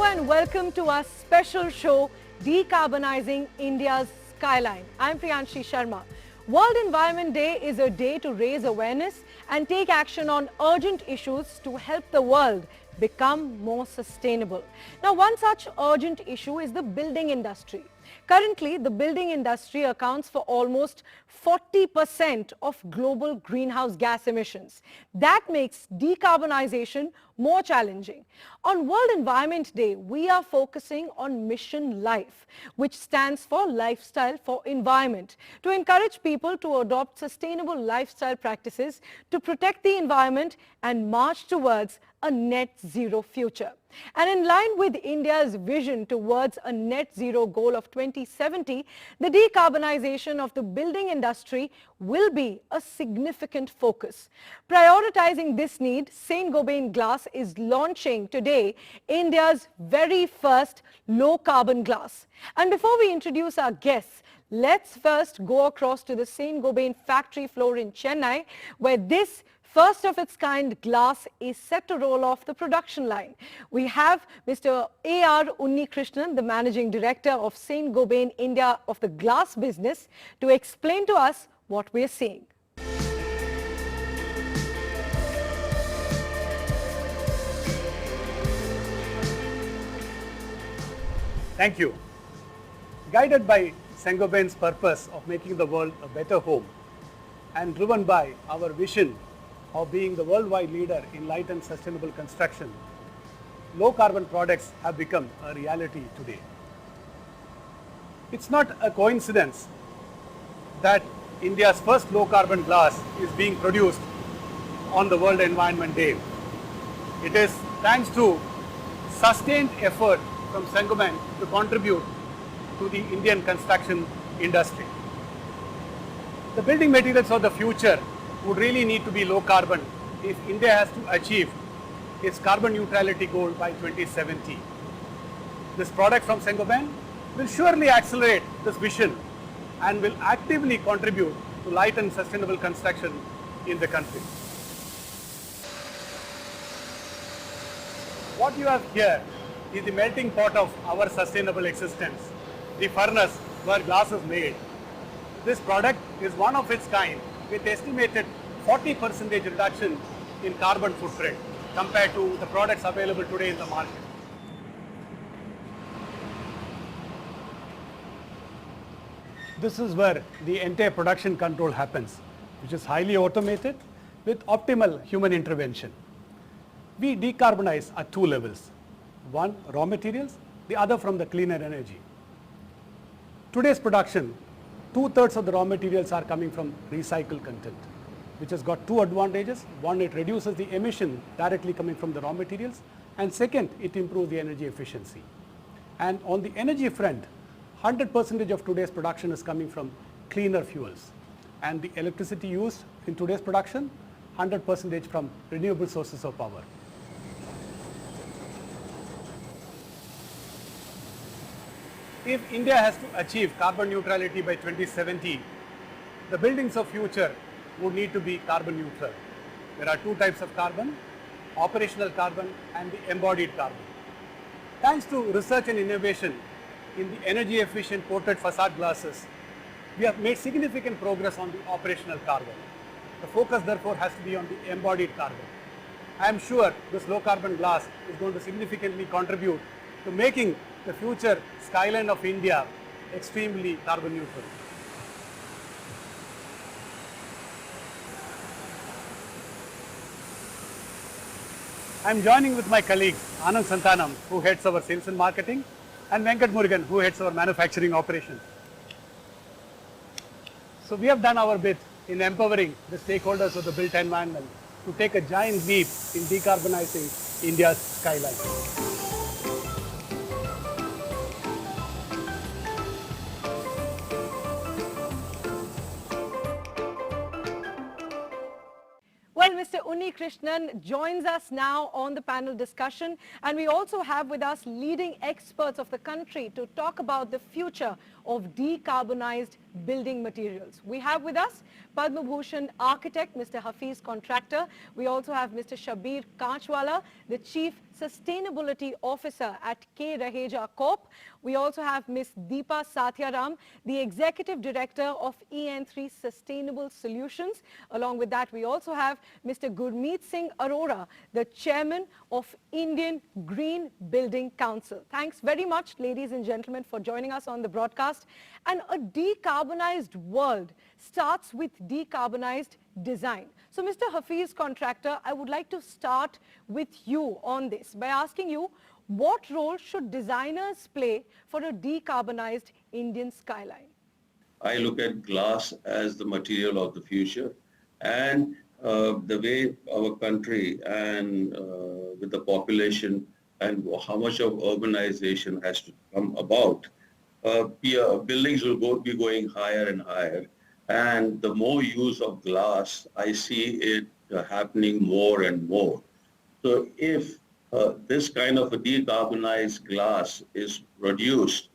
Hello and welcome to our special show, Decarbonizing India's Skyline. I'm Priyanshi Sharma. World Environment Day is a day to raise awareness and take action on urgent issues to help the world become more sustainable. Now, one such urgent issue is the building industry. Currently, the building industry accounts for almost 40% of global greenhouse gas emissions. That makes decarbonization more challenging. On World Environment Day, we are focusing on Mission Life, which stands for Lifestyle for Environment, to encourage people to adopt sustainable lifestyle practices to protect the environment and march towards a net zero future. And in line with India's vision towards a net zero goal of 2070, the decarbonization of the building industry will be a significant focus. Prioritizing this need, Saint-Gobain Glass is launching today India's very first low-carbon glass. And before we introduce our guests, let's first go across to the Saint-Gobain factory floor in Chennai, where this first of its kind glass is set to roll off the production line. We have Mr. A.R. Unnikrishnan, the Managing Director of Saint-Gobain India of the glass business, to explain to us what we're seeing. Thank you. Guided by Saint-Gobain's purpose of making the world a better home and driven by our vision of being the worldwide leader in light and sustainable construction, low carbon products have become a reality today. It's not a coincidence that India's first low carbon glass is being produced on the World Environment Day. It is thanks to sustained effort from Saint-Gobain to contribute to the Indian construction industry. The building materials of the future would really need to be low carbon if India has to achieve its carbon neutrality goal by 2070. This product from Saint-Gobain will surely accelerate this vision and will actively contribute to light and sustainable construction in the country. What you have here is the melting pot of our sustainable existence, the furnace where glass is made. This product is one of its kind, with estimated 40% reduction in carbon footprint compared to the products available today in the market. This is where the entire production control happens, which is highly automated with optimal human intervention. We decarbonize at two levels. One, raw materials, the other from the cleaner energy. Today's production, 2/3 of the raw materials are coming from recycled content, which has got two advantages. One, it reduces the emission directly coming from the raw materials, and second, it improves the energy efficiency. And on the energy front, 100% of today's production is coming from cleaner fuels, and the electricity used in today's production, 100% from renewable sources of power. If India has to achieve carbon neutrality by 2070, the buildings of future would need to be carbon neutral. There are two types of carbon, operational carbon and the embodied carbon. Thanks to research and innovation in the energy efficient coated facade glasses, we have made significant progress on the operational carbon. The focus therefore has to be on the embodied carbon. I am sure this low carbon glass is going to significantly contribute to making the future skyline of India extremely carbon neutral. I am joining with my colleagues Anand Santanam, who heads our sales and marketing, and Venkat Murugan, who heads our manufacturing operations. So we have done our bit in empowering the stakeholders of the built environment to take a giant leap in decarbonizing India's skyline. Well, Mr. Unni Krishnan joins us now on the panel discussion, and we also have with us leading experts of the country to talk about the future of decarbonized building materials. We have with us Padma Bhushan architect, Mr. Hafiz Contractor. We also have Mr. Shabir Kanchwala, the Chief Sustainability Officer at K. Raheja Corp. We also have Ms. Deepa Satyaram, the Executive Director of EN3 Sustainable Solutions. Along with that, we also have Mr. Gurmeet Singh Arora, the Chairman of Indian Green Building Council. Thanks very much, ladies and gentlemen, for joining us on the broadcast. And a decarbonized world starts with decarbonized design. So, Mr. Hafiz Contractor, I would like to start with you on this by asking you, what role should designers play for a decarbonized Indian skyline? I look at glass as the material of the future, and the way our country and with the population and how much of urbanization has to come about, buildings will be going higher and higher. And the more use of glass, I see it happening more and more. So if this kind of a decarbonized glass is produced,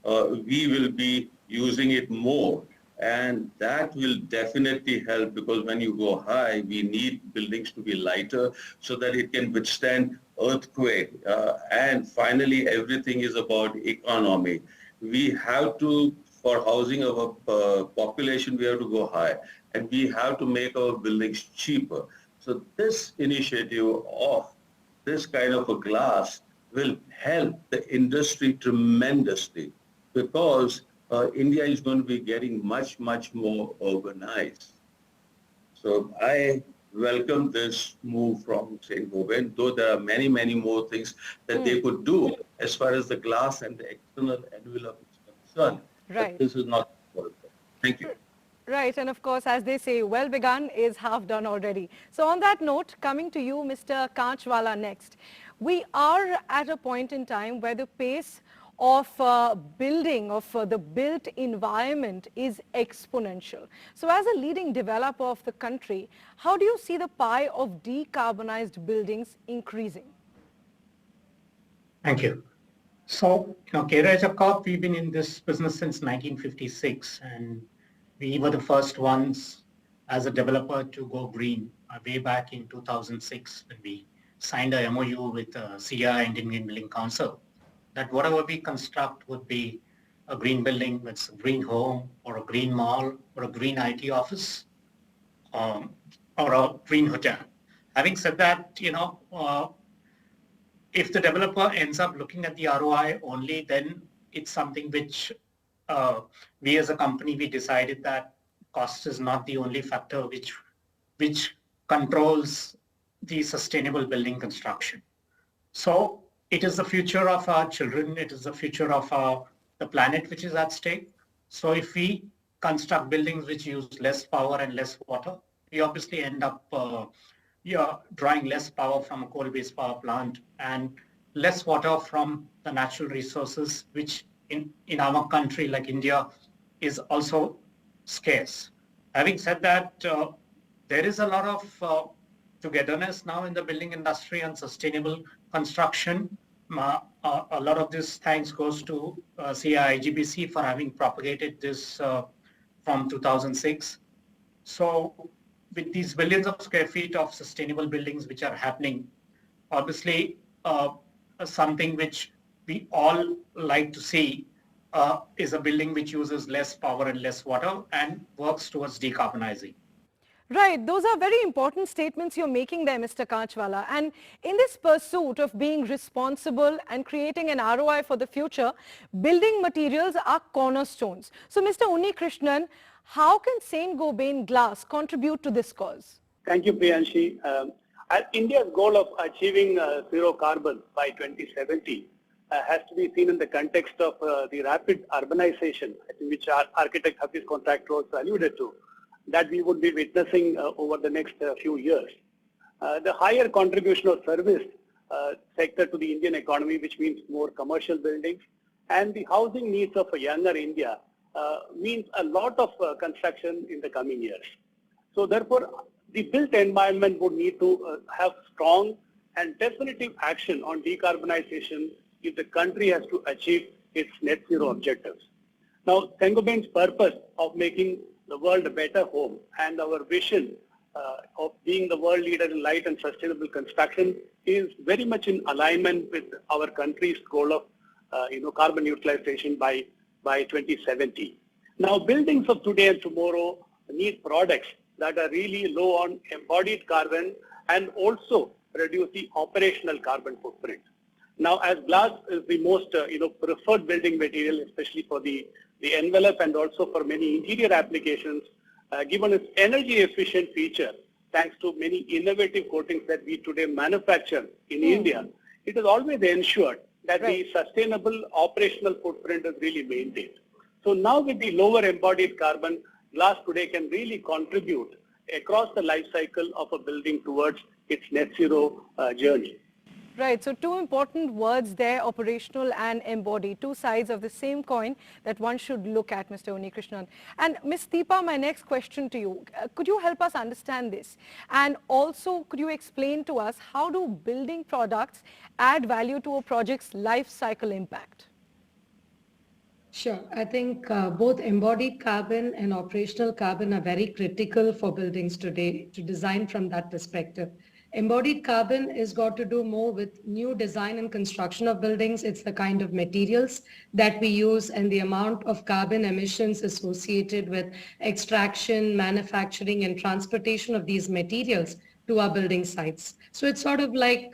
we will be using it more. And that will definitely help, because when you go high, we need buildings to be lighter so that it can withstand earthquake. And finally, everything is about economy. We have to, for housing our population, we have to go high, and we have to make our buildings cheaper. So this initiative of this kind of a glass will help the industry tremendously, because India is going to be getting much, much more urbanized. So I welcome this move from Saint-Gobain, though there are many, many more things that they could do as far as the glass and the external envelope is concerned. Right. But this is not important. Thank you. Right, and of course, as they say, well begun is half done already. So on that note, coming to you, Mr. Kanchwala, next. We are at a point in time where the pace of building, of the built environment is exponential. So as a leading developer of the country, how do you see the pie of decarbonized buildings increasing? Thank you. So, K. Raheja Corp, we've been in this business since 1956, and we were the first ones as a developer to go green way back in 2006 when we signed a MOU with CI, Indian Green Building Council, that whatever we construct would be a green building, it's a green home or a green mall or a green IT office or a green hotel. Having said that, if the developer ends up looking at the ROI only, then it's something which we as a company, we decided that cost is not the only factor which controls the sustainable building construction. So it is the future of our children. It is the future of the planet which is at stake. So if we construct buildings which use less power and less water, we obviously end up drawing less power from a coal-based power plant and less water from the natural resources, which in our country like India is also scarce. Having said that, there is a lot of togetherness now in the building industry and sustainable construction. A lot of this thanks goes to CIIGBC for having propagated this from 2006. So with these billions of square feet of sustainable buildings which are happening, obviously something which we all like to see is a building which uses less power and less water and works towards decarbonizing. Right, those are very important statements you're making there, Mr. Kanchwala. And in this pursuit of being responsible and creating an ROI for the future, building materials are cornerstones. So, Mr. Unni Krishnan, how can Saint-Gobain glass contribute to this cause? Thank you, Priyanshi. India's goal of achieving zero carbon by 2070 has to be seen in the context of the rapid urbanization, which our architect Hafiz Contractor also alluded to, that we would be witnessing over the next few years. The higher contribution of service sector to the Indian economy, which means more commercial buildings, and the housing needs of a younger India means a lot of construction in the coming years. So therefore, the built environment would need to have strong and definitive action on decarbonization if the country has to achieve its net zero objectives. Now, Saint-Gobain's purpose of making the world a better home and our vision of being the world leader in light and sustainable construction is very much in alignment with our country's goal of carbon utilization by 2070. Now, buildings of today and tomorrow need products that are really low on embodied carbon and also reduce the operational carbon footprint. Now, as glass is the most preferred building material, especially for the envelope and also for many interior applications, given its energy efficient feature, thanks to many innovative coatings that we today manufacture in India, it is always ensured that the sustainable operational footprint is really maintained. So now with the lower embodied carbon, glass today can really contribute across the life cycle of a building towards its net zero journey. Right, so two important words there, operational and embodied, two sides of the same coin that one should look at, Mr. Unnikrishnan. And Ms. Deepa, my next question to you, could you help us understand this? And also, could you explain to us how do building products add value to a project's life cycle impact? Sure. I think both embodied carbon and operational carbon are very critical for buildings today to design from that perspective. Embodied carbon has got to do more with new design and construction of buildings. It's the kind of materials that we use and the amount of carbon emissions associated with extraction, manufacturing and transportation of these materials to our building sites. So it's sort of like,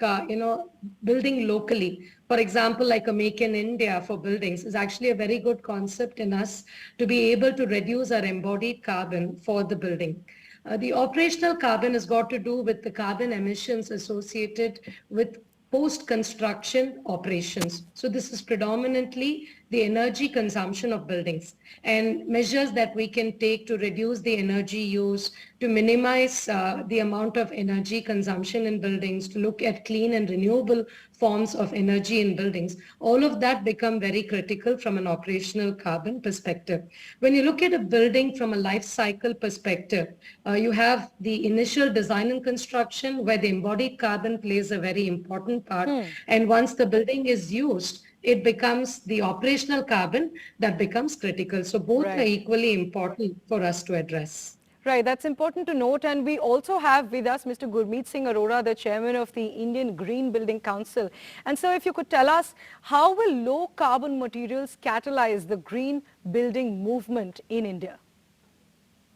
building locally. For example, like a Make in India for buildings is actually a very good concept in us to be able to reduce our embodied carbon for the building. The operational carbon has got to do with the carbon emissions associated with post-construction operations. So this is predominantly the energy consumption of buildings and measures that we can take to reduce the energy use, to minimize the amount of energy consumption in buildings, to look at clean and renewable forms of energy in buildings. All of that become very critical from an operational carbon perspective. When you look at a building from a life cycle perspective, you have the initial design and construction where the embodied carbon plays a very important part. And once the building is used, it becomes the operational carbon that becomes critical. So both are equally important for us to address. Right, that's important to note. And we also have with us Mr. Gurmeet Singh Arora, the chairman of the Indian Green Building Council. And so if you could tell us, how will low carbon materials catalyze the green building movement in India?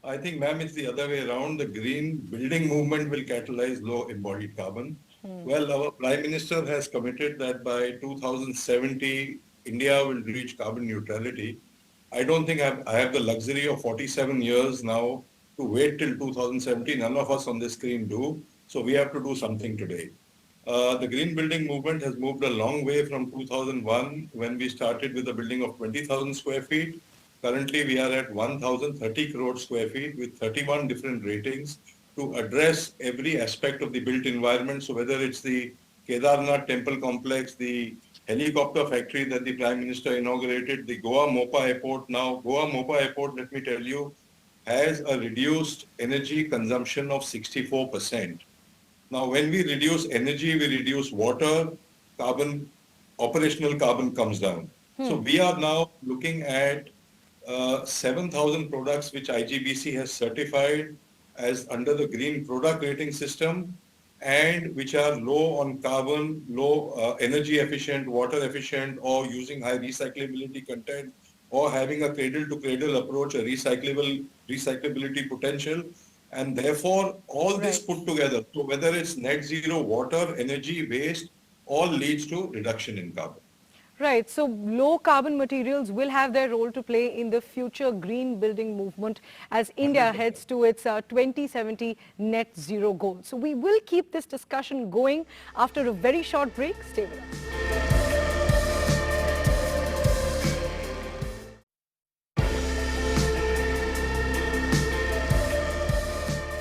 I think, ma'am, it's the other way around. The green building movement will catalyze low embodied carbon. Well, our Prime Minister has committed that by 2070, India will reach carbon neutrality. I don't think I have the luxury of 47 years now to wait till 2070. None of us on this screen do. So we have to do something today. The green building movement has moved a long way from 2001 when we started with a building of 20,000 square feet. Currently, we are at 1,030 crore square feet with 31 different ratings to address every aspect of the built environment. So whether it's the Kedarnath temple complex, the helicopter factory that the Prime Minister inaugurated, the Goa Mopa Airport. Now, Goa Mopa Airport, let me tell you, has a reduced energy consumption of 64%. Now, when we reduce energy, we reduce water, carbon, operational carbon comes down. So we are now looking at 7,000 products which IGBC has certified as under the green product rating system and which are low on carbon, low energy efficient, water efficient, or using high recyclability content, or having a cradle to cradle approach, a recyclability potential. And therefore, all this put together, so whether it's net zero, water, energy, waste, all leads to reduction in carbon. Right, so low carbon materials will have their role to play in the future green building movement as India heads to its 2070 net zero goal. So we will keep this discussion going after a very short break. Stay with us.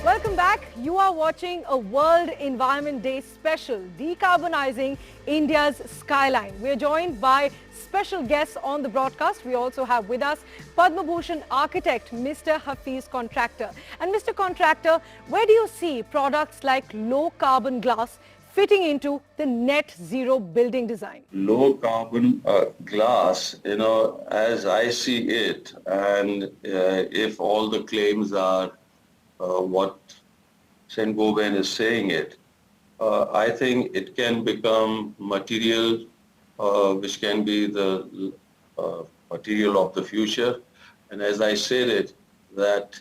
Welcome back. back. You are watching a World Environment Day special, Decarbonizing India's Skyline. We're joined by special guests on the broadcast. We also have with us Padma Bhushan architect, Mr. Hafiz Contractor. And Mr. Contractor, where do you see products like low carbon glass fitting into the net zero building design? Low carbon glass, as I see it, and if all the claims are what Saint-Gobain is saying it, I think it can become material which can be the material of the future. And as I said it, that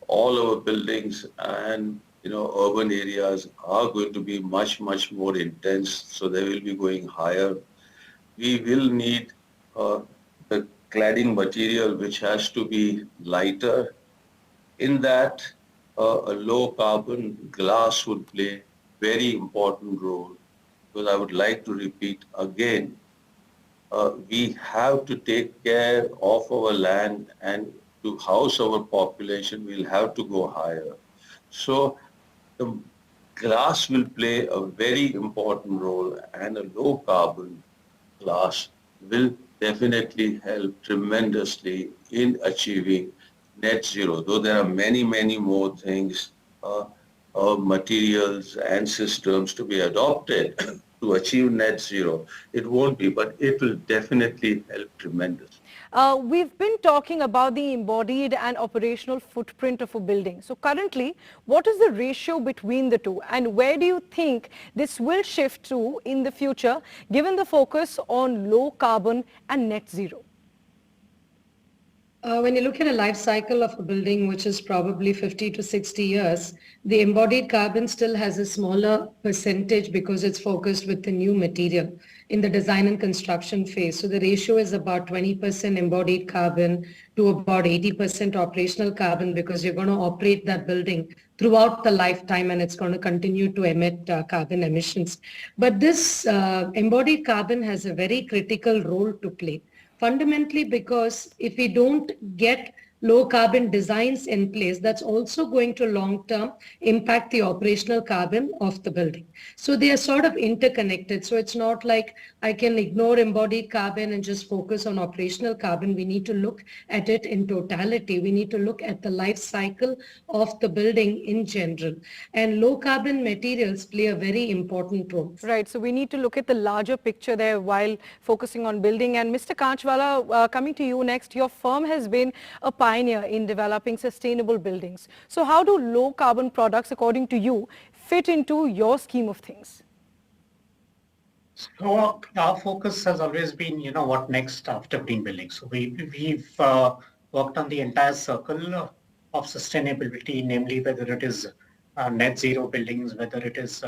all our buildings and urban areas are going to be much, much more intense, so they will be going higher. We will need the cladding material which has to be lighter. In that, a low carbon glass would play very important role, because I would like to repeat again, we have to take care of our land, and to house our population, we'll have to go higher. So the glass will play a very important role, and a low carbon glass will definitely help tremendously in achieving net zero, though there are many, many more things, materials and systems to be adopted to achieve net zero. It won't be, but it will definitely help tremendously. We've been talking about the embodied and operational footprint of a building. So currently, what is the ratio between the two, and where do you think this will shift to in the future, given the focus on low carbon and net zero? When you look at a life cycle of a building, which is probably 50 to 60 years, the embodied carbon still has a smaller percentage because it's focused with the new material in the design and construction phase. So the ratio is about 20% embodied carbon to about 80% operational carbon, because you're going to operate that building throughout the lifetime and it's going to continue to emit carbon emissions. But this embodied carbon has a very critical role to play. Fundamentally, because if we don't get low carbon designs in place, that's also going to long term impact the operational carbon of the building. So they are sort of interconnected. So it's not like I can ignore embodied carbon and just focus on operational carbon. We need to look at it in totality. We need to look at the life cycle of the building in general. And low carbon materials play a very important role. Right. So we need to look at the larger picture there while focusing on building. And Mr. Kanchwala, coming to you next, your firm has been a pioneer in developing sustainable buildings. So how do low carbon products, according to you, fit into your scheme of things? So our focus has always been, what next after green building. So we've worked on the entire circle of sustainability, namely whether it is net zero buildings, whether it is,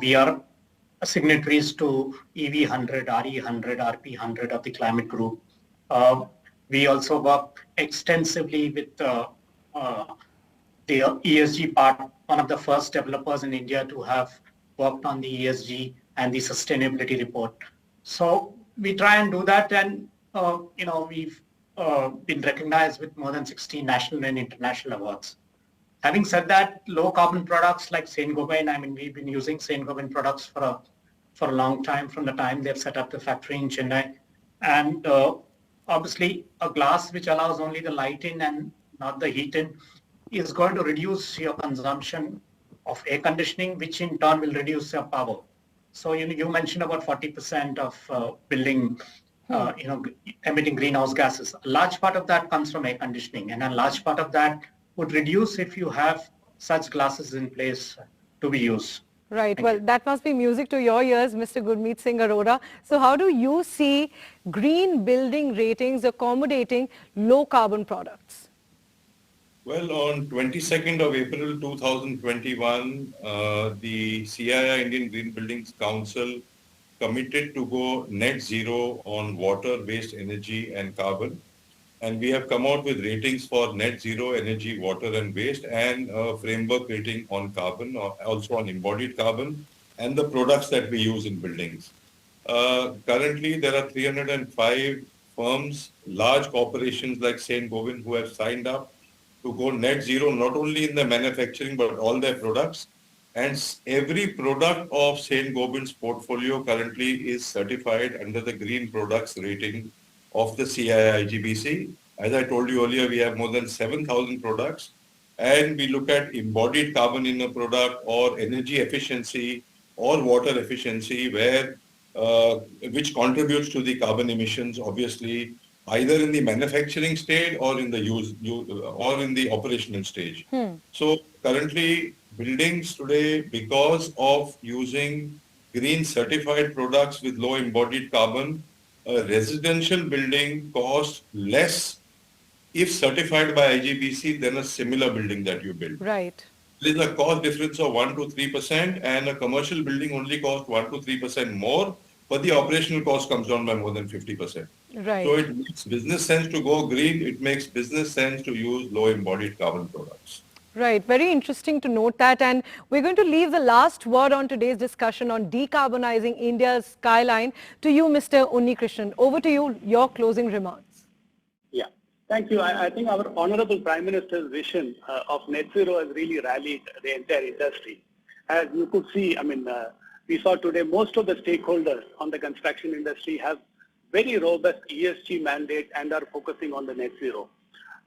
we are signatories to EV100, RE100, RP100 of the climate group. We also work extensively with the ESG part, one of the first developers in India to have worked on the ESG and the sustainability report. So we try and do that, and we've been recognized with more than 16 national and international awards. Having said that, low carbon products like Saint-Gobain, we've been using Saint-Gobain products for a long time, from the time they've set up the factory in Chennai. And obviously, a glass which allows only the light in and not the heat in is going to reduce your consumption of air conditioning, which in turn will reduce your power. So you mentioned about 40% of building, emitting greenhouse gases. A large part of that comes from air conditioning, and a large part of that would reduce if you have such glasses in place to be used. Right. Well, that must be music to your ears, Mr. Gurmeet Singh Arora. So how do you see green building ratings accommodating low carbon products? Well, on 22nd of April 2021, the CII Indian Green Buildings Council committed to go net zero on water, waste, energy and carbon. And we have come out with ratings for net zero energy, water and waste, and a framework rating on carbon, also on embodied carbon, and the products that we use in buildings. Currently, there are 305 firms, large corporations like Saint-Gobain, who have signed up to go net zero, not only in the manufacturing, but all their products. And every product of Saint-Gobain's portfolio currently is certified under the green products rating of the CII-IGBC. As I told you earlier, we have more than 7,000 products, and we look at embodied carbon in a product, or energy efficiency, or water efficiency, where which contributes to the carbon emissions, obviously, either in the manufacturing stage or in the or in the operational stage. So currently, buildings today, because of using green certified products with low embodied carbon, a residential building costs less if certified by IGBC than a similar building that you build. Right. There is a cost difference of 1 to 3%, and a commercial building only costs 1 to 3% more, but the operational cost comes down by more than 50%. Right. So it makes business sense to go green. It makes business sense to use low embodied carbon products. Right. Very interesting to note that. And we're going to leave the last word on today's discussion on decarbonizing India's skyline to you, Mr. Unnikrishnan. Over to you, your closing remarks. Yeah, thank you. I think our Honorable Prime Minister's vision of net zero has really rallied the entire industry. As you could see, we saw today most of the stakeholders on the construction industry have very robust ESG mandate and are focusing on the net zero.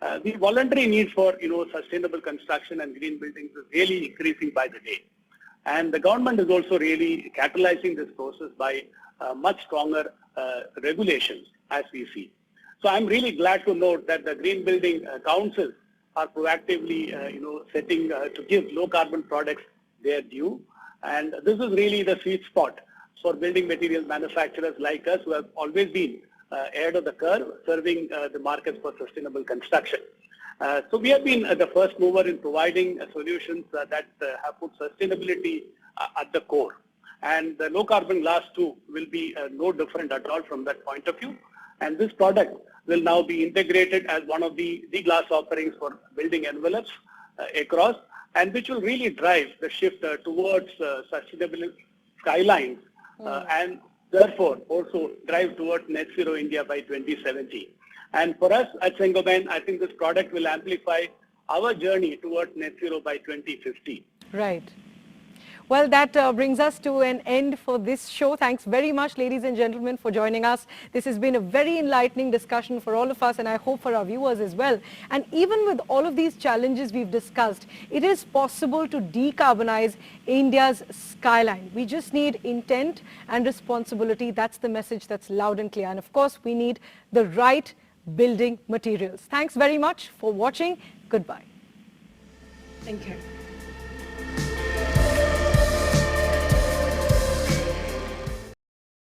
The voluntary need for sustainable construction and green buildings is really increasing by the day, and the government is also really catalyzing this process by much stronger regulations, as we see. So I'm really glad to note that the green building councils are proactively setting to give low carbon products their due, and this is really the sweet spot for building materials manufacturers like us, who have always been ahead of the curve, serving the markets for sustainable construction. So we have been the first mover in providing solutions that have put sustainability at the core. And the low carbon glass too will be no different at all from that point of view. And this product will now be integrated as one of the glass offerings for building envelopes across, and which will really drive the shift towards sustainable skylines and therefore also drive towards net zero India by 2070. And for us at Saint-Gobain, I think this product will amplify our journey towards net zero by 2050. Right. Well, that brings us to an end for this show. Thanks very much, ladies and gentlemen, for joining us. This has been a very enlightening discussion for all of us, and I hope for our viewers as well. And even with all of these challenges we've discussed, it is possible to decarbonize India's skyline. We just need intent and responsibility. That's the message that's loud and clear. And of course, we need the right building materials. Thanks very much for watching. Goodbye. Thank you.